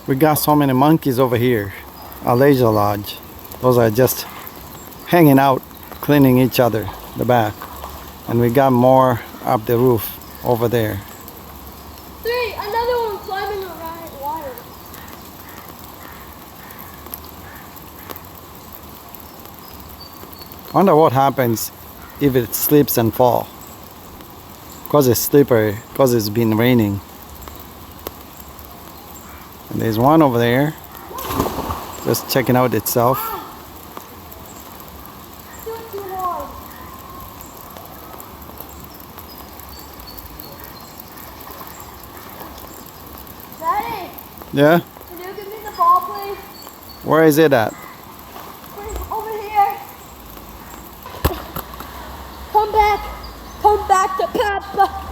We got so many monkeys over here. Our leisure lodge. Those are just hanging out, cleaning each other, the back. And we got more up the roof over there. Three, another one climbing the wire. Wonder what happens if it slips and fall. Cause it's slippery, cause it's been raining. And there's one over there, just checking out itself. Do it too hard. Daddy, Yeah? can you give me the ball, please? Where is it at? Please, over here. Come back to Papa.